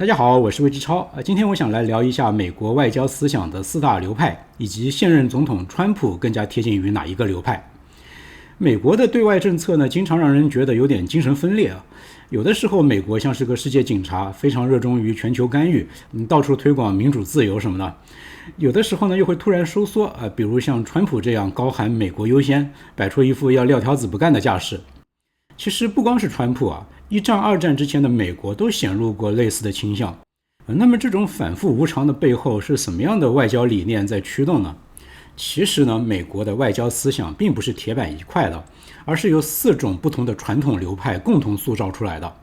大家好，我是魏志超。今天我想来聊一下美国外交思想的四大流派，以及现任总统川普更加贴近于哪一个流派。美国的对外政策呢，经常让人觉得有点精神分裂啊。有的时候，美国像是个世界警察，非常热衷于全球干预，到处推广民主自由什么的。有的时候呢，又会突然收缩啊，比如像川普这样高喊美国优先，摆出一副要撂挑子不干的架势。其实不光是川普啊，一战、二战之前的美国都显露过类似的倾向。那么这种反复无常的背后是什么样的外交理念在驱动呢？其实呢，美国的外交思想并不是铁板一块的，而是由4种不同的传统流派共同塑造出来的。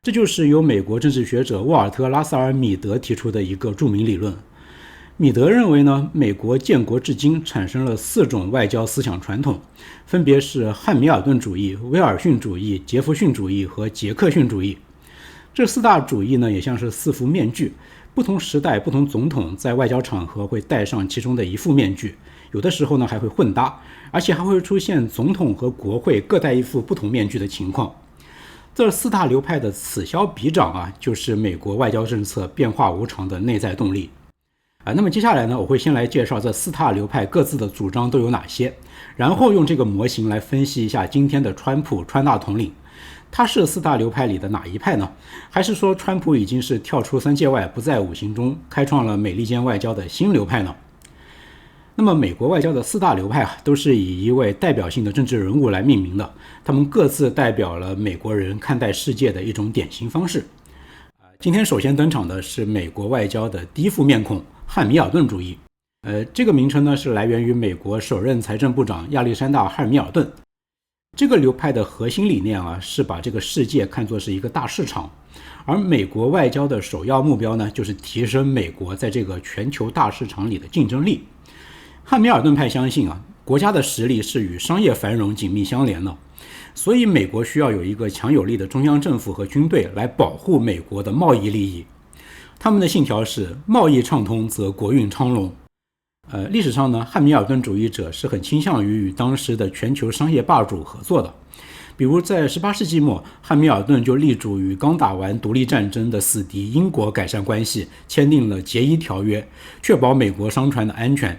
这就是由美国政治学者沃尔特·拉萨尔·米德提出的一个著名理论。米德认为呢，美国建国至今产生了4种外交思想传统，分别是汉密尔顿主义、威尔逊主义、杰弗逊主义和杰克逊主义。这4大主义呢，也像是4副面具，不同时代不同总统在外交场合会戴上其中的一副面具，有的时候呢还会混搭，而且还会出现总统和国会各戴一副不同面具的情况。这4大流派的此消彼长啊，就是美国外交政策变化无常的内在动力。那么接下来呢，我会先来介绍这4大流派各自的主张都有哪些，然后用这个模型来分析一下今天的川普川大统领，他是4大流派里的哪一派呢？还是说川普已经是跳出3界外，不在5行中，开创了美利坚外交的新流派呢？那么美国外交的4大流派都是以一位代表性的政治人物来命名的，他们各自代表了美国人看待世界的一种典型方式。今天首先登场的是美国外交的第一副面孔，汉密尔顿主义。这个名称呢是来源于美国首任财政部长亚历山大·汉密尔顿。这个流派的核心理念啊，是把这个世界看作是一个大市场，而美国外交的首要目标呢，就是提升美国在这个全球大市场里的竞争力。汉密尔顿派相信啊，国家的实力是与商业繁荣紧密相连的，所以美国需要有一个强有力的中央政府和军队来保护美国的贸易利益。他们的信条是贸易畅通则国运昌隆。历史上呢，汉密尔顿主义者是很倾向于与当时的全球商业霸主合作的。比如在18世纪末，汉密尔顿就力主与刚打完独立战争的死敌英国改善关系，签订了杰伊条约，确保美国商船的安全。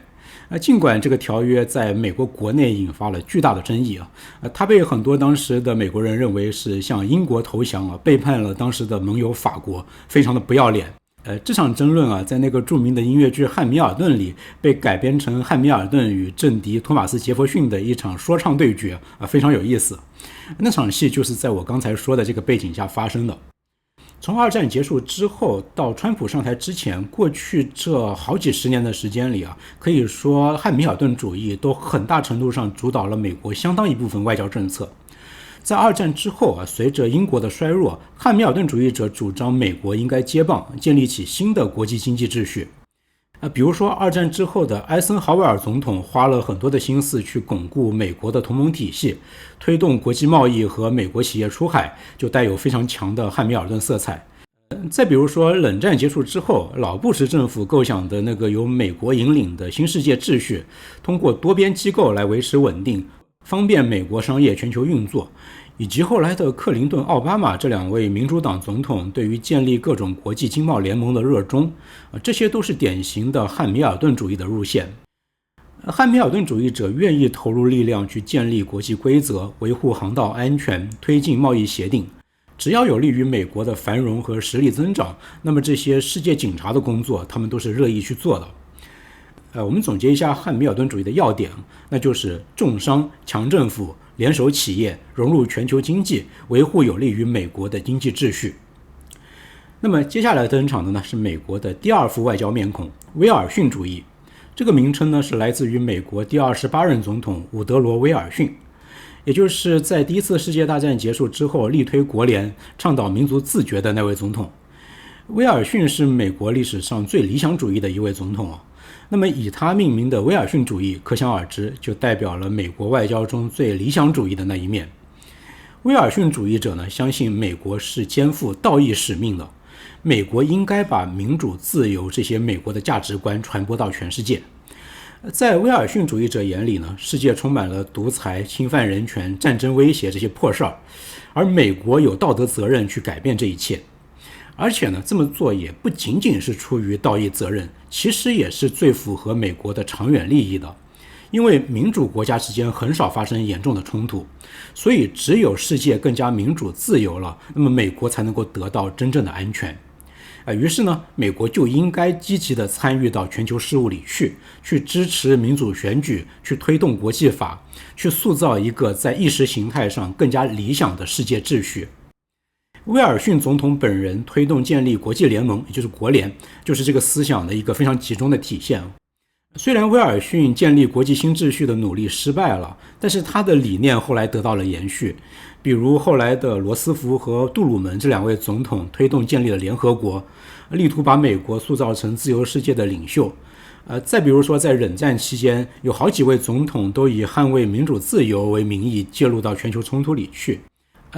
尽管这个条约在美国国内引发了巨大的争议啊，他被很多当时的美国人认为是向英国投降啊，背叛了当时的盟友法国，非常的不要脸。这场争论啊，在那个著名的音乐剧《汉密尔顿》里被改编成汉密尔顿与政敌托马斯·杰弗逊的一场说唱对决啊，非常有意思。那场戏就是在我刚才说的这个背景下发生的。从2战结束之后到川普上台之前，过去这好几十年的时间里啊，可以说汉密尔顿主义都很大程度上主导了美国相当一部分外交政策。在2战之后啊，随着英国的衰弱，汉密尔顿主义者主张美国应该接棒，建立起新的国际经济秩序。比如说2战之后的艾森豪威尔总统花了很多的心思去巩固美国的同盟体系，推动国际贸易和美国企业出海，就带有非常强的汉密尔顿色彩。再比如说冷战结束之后，老布什政府构想的那个由美国引领的新世界秩序，通过多边机构来维持稳定，方便美国商业全球运作，以及后来的克林顿、奥巴马这2位民主党总统对于建立各种国际经贸联盟的热衷，这些都是典型的汉密尔顿主义的路线。汉密尔顿主义者愿意投入力量去建立国际规则，维护航道安全，推进贸易协定，只要有利于美国的繁荣和实力增长，那么这些世界警察的工作他们都是乐意去做的。我们总结一下汉密尔顿主义的要点，那就是重商、强政府、联手企业，融入全球经济，维护有利于美国的经济秩序。那么接下来登场的呢，是美国的第2副外交面孔，威尔逊主义。这个名称呢，是来自于美国第28任总统伍德罗·威尔逊，也就是在第1次世界大战结束之后力推国联，倡导民族自决的那位总统。威尔逊是美国历史上最理想主义的一位总统啊。那么以他命名的威尔逊主义，可想而知，就代表了美国外交中最理想主义的那一面。威尔逊主义者呢，相信美国是肩负道义使命的，美国应该把民主、自由这些美国的价值观传播到全世界。在威尔逊主义者眼里呢，世界充满了独裁、侵犯人权、战争威胁这些破事儿，而美国有道德责任去改变这一切。而且呢，这么做也不仅仅是出于道义责任，其实也是最符合美国的长远利益的。因为民主国家之间很少发生严重的冲突，所以只有世界更加民主自由了，那么美国才能够得到真正的安全。于是呢，美国就应该积极地参与到全球事务里去支持民主选举，去推动国际法，去塑造一个在意识形态上更加理想的世界秩序。威尔逊总统本人推动建立国际联盟，也就是国联，就是这个思想的一个非常集中的体现。虽然威尔逊建立国际新秩序的努力失败了，但是他的理念后来得到了延续。比如后来的罗斯福和杜鲁门这两位总统推动建立了联合国，力图把美国塑造成自由世界的领袖。再比如说在冷战期间，有好几位总统都以捍卫民主自由为名义介入到全球冲突里去。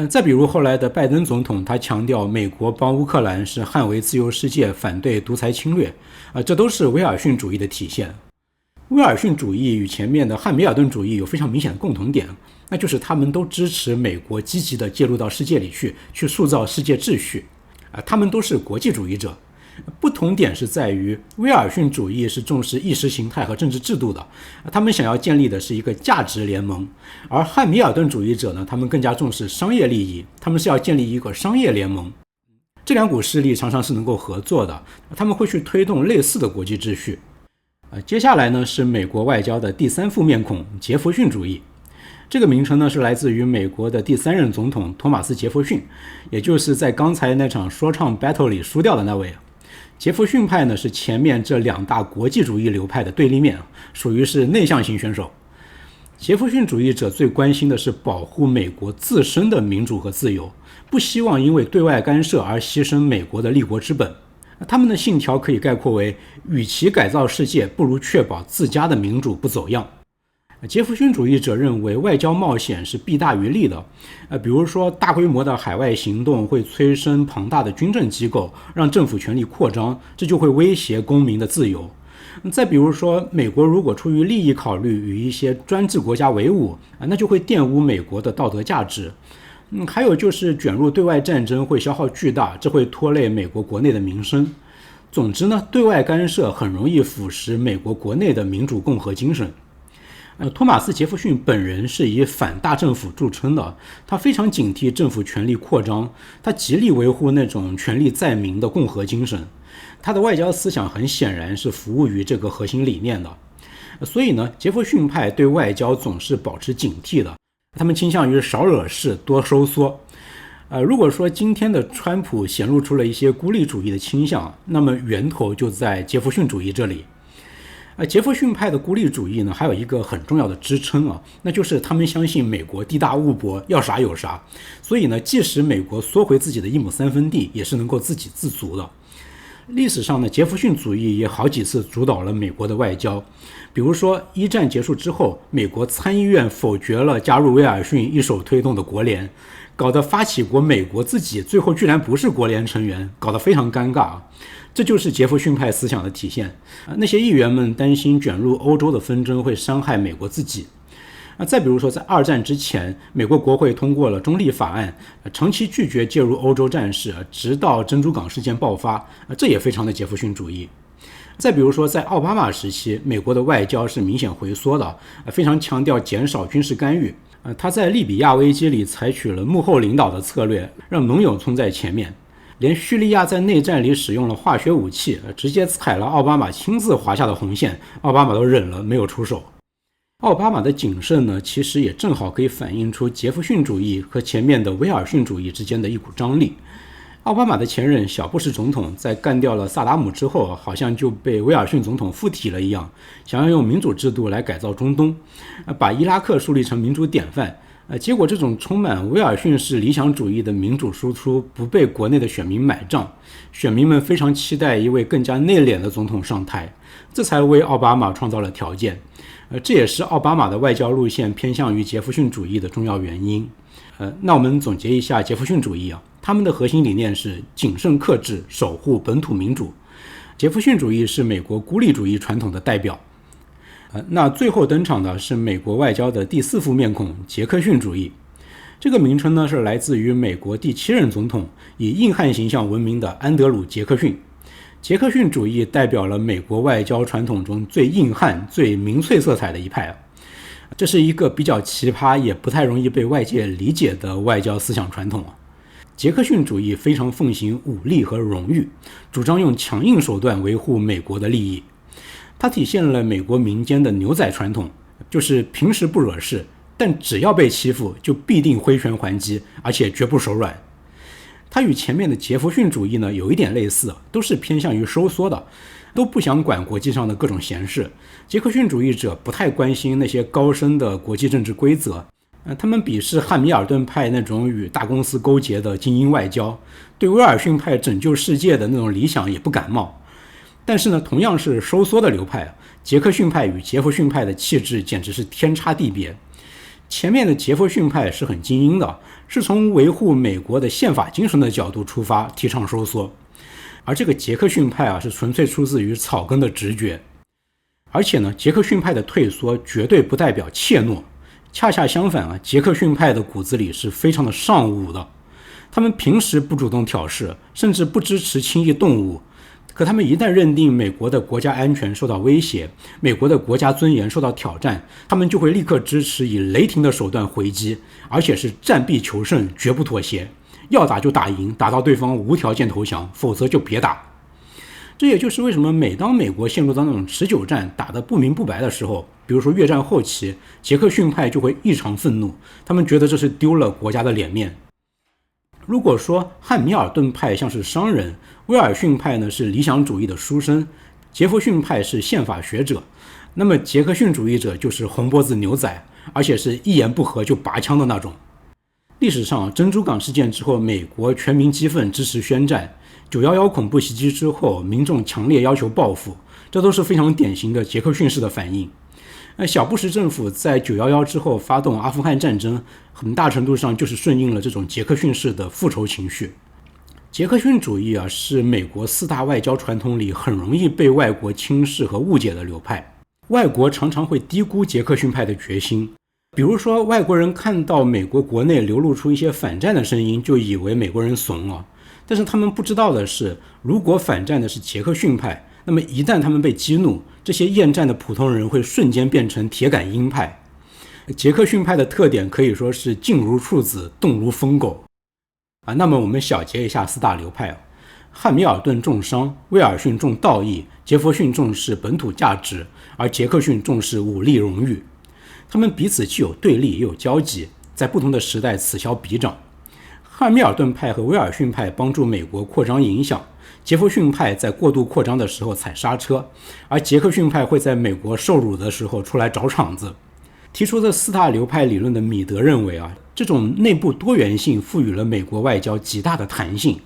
再比如后来的拜登总统，他强调美国帮乌克兰是捍卫自由世界，反对独裁侵略，这都是威尔逊主义的体现。威尔逊主义与前面的汉密尔顿主义有非常明显的共同点，那就是他们都支持美国积极地介入到世界里去塑造世界秩序，他们都是国际主义者。不同点是在于，威尔逊主义是重视意识形态和政治制度的，他们想要建立的是一个价值联盟；而汉密尔顿主义者呢，他们更加重视商业利益，他们是要建立一个商业联盟。这两股势力常常是能够合作的，他们会去推动类似的国际秩序。接下来呢是美国外交的第三副面孔——杰弗逊主义。这个名称呢是来自于美国的第3任总统托马斯·杰弗逊，也就是在刚才那场说唱 battle 里输掉的那位。杰弗逊派呢是前面这两大国际主义流派的对立面，属于是内向型选手。杰弗逊主义者最关心的是保护美国自身的民主和自由，不希望因为对外干涉而牺牲美国的立国之本。他们的信条可以概括为：与其改造世界，不如确保自家的民主不走样。杰弗逊主义者认为外交冒险是弊大于利的，比如说大规模的海外行动会催生庞大的军政机构，让政府权力扩张，这就会威胁公民的自由。再比如说，美国如果出于利益考虑与一些专制国家为伍，那就会玷污美国的道德价值。还有就是卷入对外战争会消耗巨大，这会拖累美国国内的民生。总之呢，对外干涉很容易腐蚀美国国内的民主共和精神。托马斯·杰弗逊本人是以反大政府著称的，他非常警惕政府权力扩张，他极力维护那种权力在民的共和精神。他的外交思想很显然是服务于这个核心理念的。所以呢，杰弗逊派对外交总是保持警惕的，他们倾向于少惹事多收缩。如果说今天的川普显露出了一些孤立主义的倾向，那么源头就在杰弗逊主义这里。杰弗逊派的孤立主义呢，还有一个很重要的支撑那就是他们相信美国地大物博，要啥有啥，所以呢，即使美国缩回自己的1亩3分地，也是能够自给自足的。历史上呢，杰弗逊主义也好几次主导了美国的外交，比如说一战结束之后，美国参议院否决了加入威尔逊一手推动的国联，搞得发起国美国自己最后居然不是国联成员，搞得非常尴尬。这就是杰弗逊派思想的体现。那些议员们担心卷入欧洲的纷争会伤害美国自己。再比如说，在2战之前，美国国会通过了中立法案，长期拒绝介入欧洲战事，直到珍珠港事件爆发，这也非常的杰弗逊主义。再比如说，在奥巴马时期，美国的外交是明显回缩的，非常强调减少军事干预。他在利比亚危机里采取了幕后领导的策略，让盟友冲在前面。连叙利亚在内战里使用了化学武器，直接踩了奥巴马亲自划下的红线，奥巴马都忍了，没有出手。奥巴马的谨慎呢，其实也正好可以反映出杰弗逊主义和前面的威尔逊主义之间的一股张力。奥巴马的前任小布什总统在干掉了萨达姆之后，好像就被威尔逊总统附体了一样，想要用民主制度来改造中东，把伊拉克树立成民主典范。结果这种充满威尔逊式理想主义的民主输出不被国内的选民买账，选民们非常期待一位更加内敛的总统上台，这才为奥巴马创造了条件。这也是奥巴马的外交路线偏向于杰弗逊主义的重要原因。那我们总结一下杰弗逊主义他们的核心理念是谨慎克制，守护本土民主。杰弗逊主义是美国孤立主义传统的代表。那最后登场的是美国外交的第4副面孔——杰克逊主义。这个名称呢是来自于美国第7任总统，以硬汉形象闻名的安德鲁·杰克逊。杰克逊主义代表了美国外交传统中最硬汉、最民粹色彩的一派。这是一个比较奇葩，也不太容易被外界理解的外交思想传统。杰克逊主义非常奉行武力和荣誉，主张用强硬手段维护美国的利益。它体现了美国民间的牛仔传统，就是平时不惹事，但只要被欺负就必定挥拳还击，而且绝不手软。它与前面的杰弗逊主义呢有一点类似，都是偏向于收缩的，都不想管国际上的各种闲事。杰克逊主义者不太关心那些高深的国际政治规则，他们鄙视汉密尔顿派那种与大公司勾结的精英外交，对威尔逊派拯救世界的那种理想也不感冒。但是呢，同样是收缩的流派，杰克逊派与杰弗逊派的气质简直是天差地别。前面的杰弗逊派是很精英的，是从维护美国的宪法精神的角度出发，提倡收缩。而这个杰克逊派是纯粹出自于草根的直觉。而且呢，杰克逊派的退缩绝对不代表怯懦，恰恰相反杰克逊派的骨子里是非常的尚武的。他们平时不主动挑事，甚至不支持轻易动武，可他们一旦认定美国的国家安全受到威胁，美国的国家尊严受到挑战，他们就会立刻支持以雷霆的手段回击，而且是战必求胜，绝不妥协，要打就打赢，打到对方无条件投降，否则就别打。这也就是为什么每当美国陷入到那种持久战打得不明不白的时候，比如说越战后期，杰克逊派就会异常愤怒，他们觉得这是丢了国家的脸面。如果说汉密尔顿派像是商人，威尔逊派呢是理想主义的书生，杰弗逊派是宪法学者，那么杰克逊主义者就是红脖子牛仔，而且是一言不合就拔枪的那种。历史上珍珠港事件之后，美国全民激愤支持宣战，911恐怖袭击之后，民众强烈要求报复，这都是非常典型的杰克逊式的反应。小布什政府在911之后发动阿富汗战争，很大程度上就是顺应了这种杰克逊式的复仇情绪。杰克逊主义是美国4大外交传统里很容易被外国轻视和误解的流派。外国常常会低估杰克逊派的决心，比如说外国人看到美国国内流露出一些反战的声音，就以为美国人怂了。但是他们不知道的是，如果反战的是杰克逊派，那么一旦他们被激怒，这些厌战的普通人会瞬间变成铁杆鹰派。杰克逊派的特点可以说是静如处子，动如疯狗。那么我们小结一下4大流派。汉密尔顿重商，威尔逊重道义，杰弗逊重视本土价值，而杰克逊重视武力荣誉。他们彼此既有对立也有交集，在不同的时代此消彼长。汉密尔顿派和威尔逊派帮助美国扩张影响，杰弗逊派在过度扩张的时候踩刹车，而杰克逊派会在美国受辱的时候出来找场子。提出这4大流派理论的米德认为这种内部多元性赋予了美国外交极大的弹性。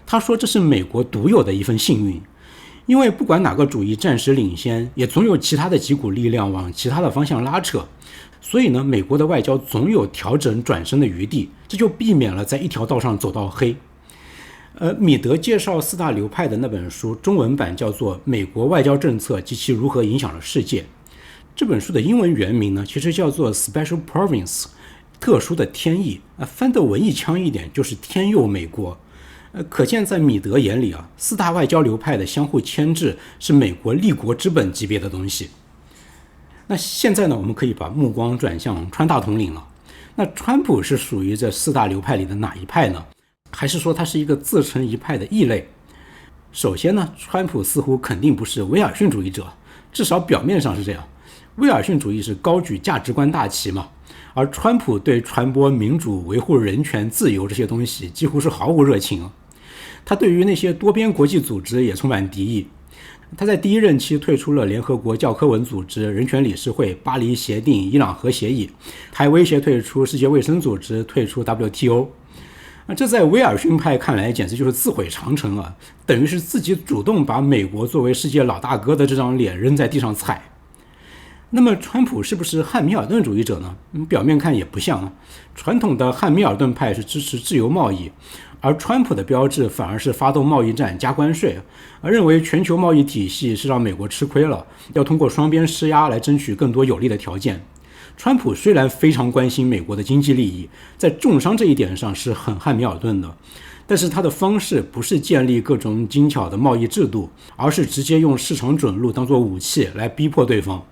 他说这是美国独有的一份幸运，因为不管哪个主义暂时领先，也总有其他的几股力量往其他的方向拉扯，所以呢，美国的外交总有调整转身的余地，这就避免了在一条道上走到黑。米德介绍4大流派的那本书，中文版叫做《美国外交政策及其如何影响了世界》。这本书的英文原名呢，其实叫做 Special Province， 特殊的天意，翻得文艺腔一点就是天佑美国。可见在米德眼里4大外交流派的相互牵制是美国立国之本级别的东西。那现在呢，我们可以把目光转向川大统领了。那川普是属于这4大流派里的哪一派呢？还是说他是一个自成一派的异类？首先呢，川普似乎肯定不是威尔逊主义者，至少表面上是这样。威尔逊主义是高举价值观大旗嘛，而川普对传播民主、维护人权、自由这些东西几乎是毫无热情。他对于那些多边国际组织也充满敌意。他在第1任期退出了联合国教科文组织、人权理事会、巴黎协定、伊朗核协议，还威胁退出世界卫生组织、退出 WTO。这在威尔逊派看来简直就是自毁长城等于是自己主动把美国作为世界老大哥的这张脸扔在地上踩。那么川普是不是汉密尔顿主义者呢？表面看也不像。传统的汉密尔顿派是支持自由贸易，而川普的标志反而是发动贸易战、加关税，认为全球贸易体系是让美国吃亏了，要通过双边施压来争取更多有利的条件。川普虽然非常关心美国的经济利益，在重商这一点上是很汉密尔顿的，但是他的方式不是建立各种精巧的贸易制度，而是直接用市场准入当作武器来逼迫对方。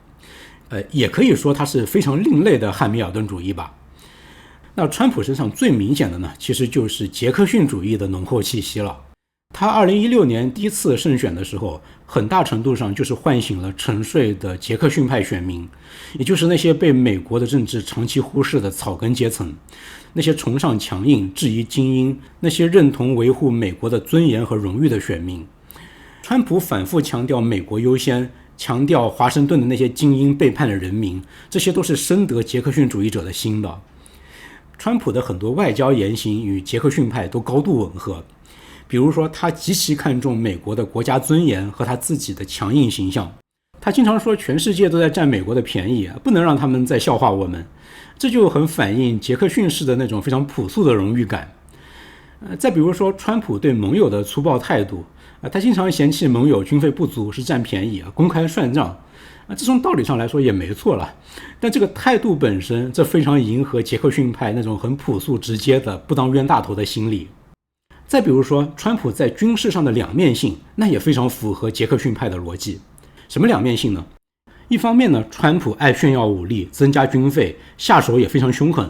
也可以说他是非常另类的汉密尔顿主义吧。那川普身上最明显的呢，其实就是杰克逊主义的浓厚气息了。他2016年第一次胜选的时候，很大程度上就是唤醒了沉睡的杰克逊派选民，也就是那些被美国的政治长期忽视的草根阶层，那些崇尚强硬、质疑精英，那些认同维护美国的尊严和荣誉的选民。川普反复强调美国优先，强调华盛顿的那些精英背叛了人民，这些都是深得杰克逊主义者的心的。川普的很多外交言行与杰克逊派都高度吻合，比如说他极其看重美国的国家尊严和他自己的强硬形象。他经常说全世界都在占美国的便宜，不能让他们再笑话我们，这就很反映杰克逊式的那种非常朴素的荣誉感。再比如说川普对盟友的粗暴态度，他经常嫌弃盟友军费不足是占便宜，公开算账，这从道理上来说也没错了，但这个态度本身，这非常迎合杰克逊派那种很朴素直接的不当冤大头的心理。再比如说川普在军事上的两面性，那也非常符合杰克逊派的逻辑。什么两面性呢？一方面呢，川普爱炫耀武力，增加军费，下手也非常凶狠，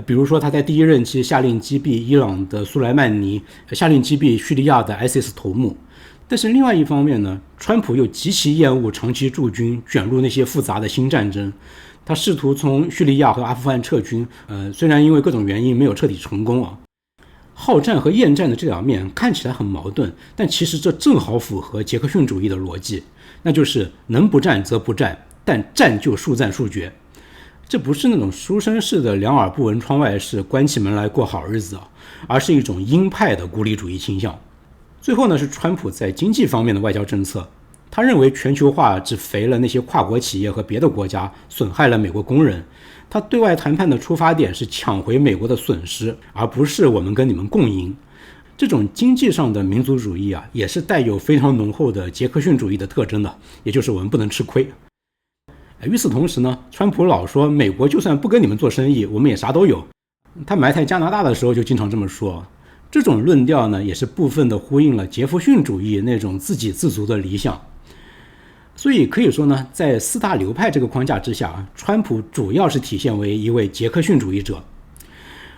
比如说他在第一任期下令击毙伊朗的苏莱曼尼，下令击毙叙利亚的 ISIS 头目。但是另外一方面呢，川普又极其厌恶长期驻军，卷入那些复杂的新战争。他试图从叙利亚和阿富汗撤军，虽然因为各种原因没有彻底成功啊。好战和厌战的这两面看起来很矛盾，但其实这正好符合杰克逊主义的逻辑，那就是能不战则不战，但战就速战速决。这不是那种书生式的两耳不闻窗外事，关起门来过好日子，而是一种鹰派的孤立主义倾向。最后呢，是川普在经济方面的外交政策。他认为全球化只肥了那些跨国企业和别的国家，损害了美国工人。他对外谈判的出发点是抢回美国的损失，而不是我们跟你们共赢。这种经济上的民族主义啊，也是带有非常浓厚的杰克逊主义的特征的，也就是我们不能吃亏。与此同时呢，川普老说美国就算不跟你们做生意，我们也啥都有。他埋汰加拿大的时候就经常这么说。这种论调呢，也是部分的呼应了杰弗逊主义那种自给自足的理想。所以可以说呢，在四大流派这个框架之下，川普主要是体现为一位杰克逊主义者。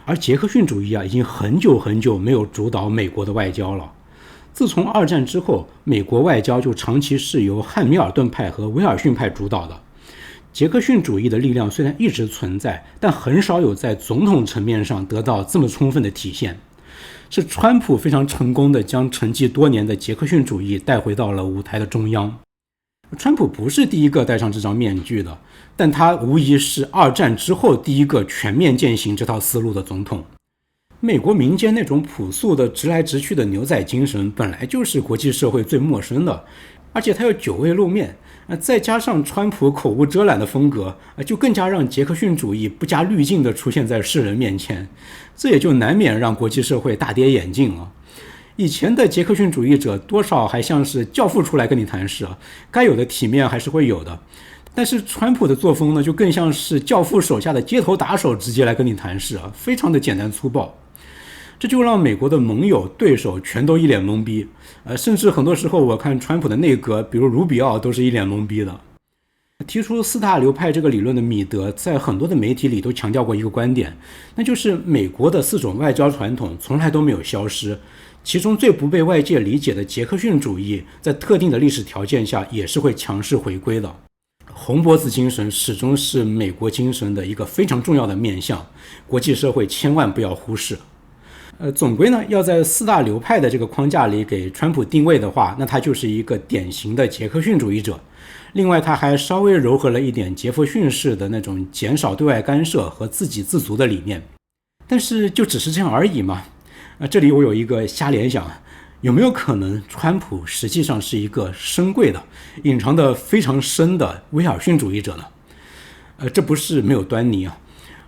而杰克逊主义已经很久很久没有主导美国的外交了。自从二战之后，美国外交就长期是由汉密尔顿派和威尔逊派主导的。杰克逊主义的力量虽然一直存在，但很少有在总统层面上得到这么充分的体现。是川普非常成功的将沉寂多年的杰克逊主义带回到了舞台的中央。川普不是第一个戴上这张面具的，但他无疑是二战之后第一个全面践行这套思路的总统。美国民间那种朴素的直来直去的牛仔精神本来就是国际社会最陌生的，而且他又久未露面，再加上川普口无遮拦的风格，就更加让杰克逊主义不加滤镜地出现在世人面前，这也就难免让国际社会大跌眼镜了。以前的杰克逊主义者多少还像是教父出来跟你谈事，该有的体面还是会有的，但是川普的作风呢，就更像是教父手下的街头打手直接来跟你谈事，非常的简单粗暴。这就让美国的盟友对手全都一脸懵逼，甚至很多时候我看川普的内阁，比如卢比奥都是一脸懵逼的。提出四大流派这个理论的米德在很多的媒体里都强调过一个观点，那就是美国的4种外交传统从来都没有消失，其中最不被外界理解的杰克逊主义在特定的历史条件下也是会强势回归的。红脖子精神始终是美国精神的一个非常重要的面向，国际社会千万不要忽视。总归呢，要在四大流派的这个框架里给川普定位的话，那他就是一个典型的杰克逊主义者。另外他还稍微糅合了一点杰弗逊式的那种减少对外干涉和自给自足的理念。但是就只是这样而已嘛？这里我有一个瞎联想，有没有可能川普实际上是一个深贵的隐藏的非常深的威尔逊主义者呢？这不是没有端倪啊。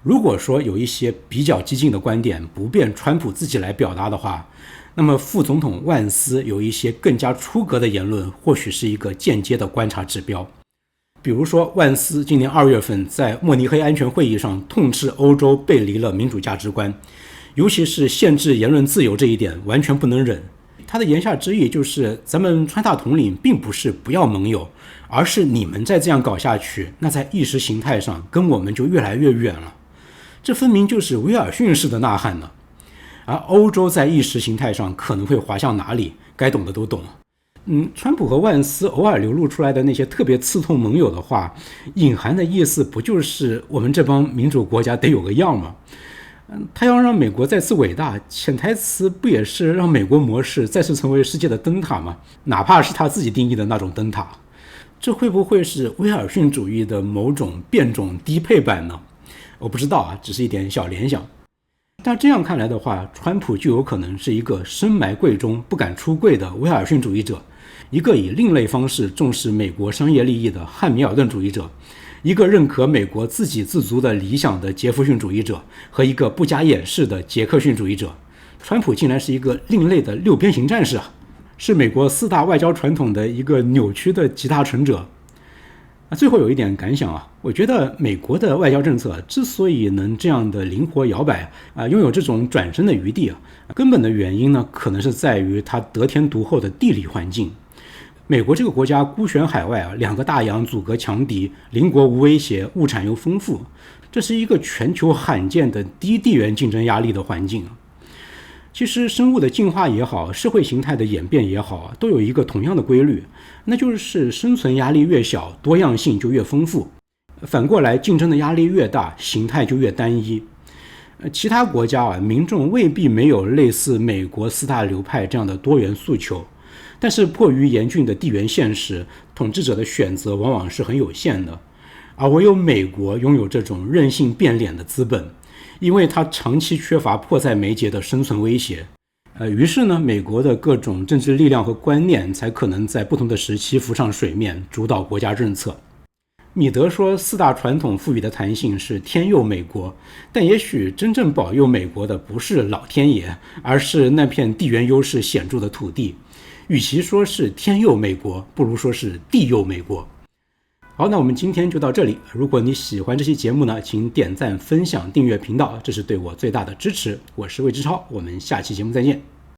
如果说有一些比较激进的观点不便川普自己来表达的话，那么副总统万斯有一些更加出格的言论，或许是一个间接的观察指标。比如说万斯今年2月份在慕尼黑安全会议上痛斥欧洲背离了民主价值观，尤其是限制言论自由这一点完全不能忍。他的言下之意就是咱们川大统领并不是不要盟友，而是你们再这样搞下去，那在意识形态上跟我们就越来越远了。这分明就是威尔逊式的呐喊呢。而欧洲在意识形态上可能会滑向哪里，该懂的都懂。川普和万斯偶尔流露出来的那些特别刺痛盟友的话，隐含的意思不就是我们这帮民主国家得有个样吗？他要让美国再次伟大，潜台词不也是让美国模式再次成为世界的灯塔吗？哪怕是他自己定义的那种灯塔。这会不会是威尔逊主义的某种变种低配版呢？我不知道啊，只是一点小联想。但这样看来的话，川普就有可能是一个深埋柜中不敢出柜的威尔逊主义者，一个以另类方式重视美国商业利益的汉密尔顿主义者，一个认可美国自给自足的理想的杰弗逊主义者，和一个不加掩饰的杰克逊主义者。川普竟然是一个另类的六边形战士啊，是美国4大外交传统的一个扭曲的集大成者。最后有一点感想啊，我觉得美国的外交政策之所以能这样的灵活摇摆拥有这种转身的余地根本的原因呢，可能是在于它得天独厚的地理环境。美国这个国家孤悬海外2个大洋阻隔强敌，邻国无威胁，物产又丰富，这是一个全球罕见的低地缘竞争压力的环境。其实生物的进化也好，社会形态的演变也好，都有一个同样的规律，那就是生存压力越小，多样性就越丰富。反过来，竞争的压力越大，形态就越单一。其他国家民众未必没有类似美国4大流派这样的多元诉求，但是迫于严峻的地缘现实，统治者的选择往往是很有限的。而唯有美国拥有这种任性变脸的资本，因为它长期缺乏迫在眉睫的生存威胁。于是呢，美国的各种政治力量和观念才可能在不同的时期浮上水面，主导国家政策。米德说4大传统赋予的弹性是天佑美国，但也许真正保佑美国的不是老天爷，而是那片地缘优势显著的土地。与其说是天佑美国，不如说是地佑美国。好，那我们今天就到这里。如果你喜欢这期节目呢，请点赞、分享、订阅频道，这是对我最大的支持。我是魏之超，我们下期节目再见。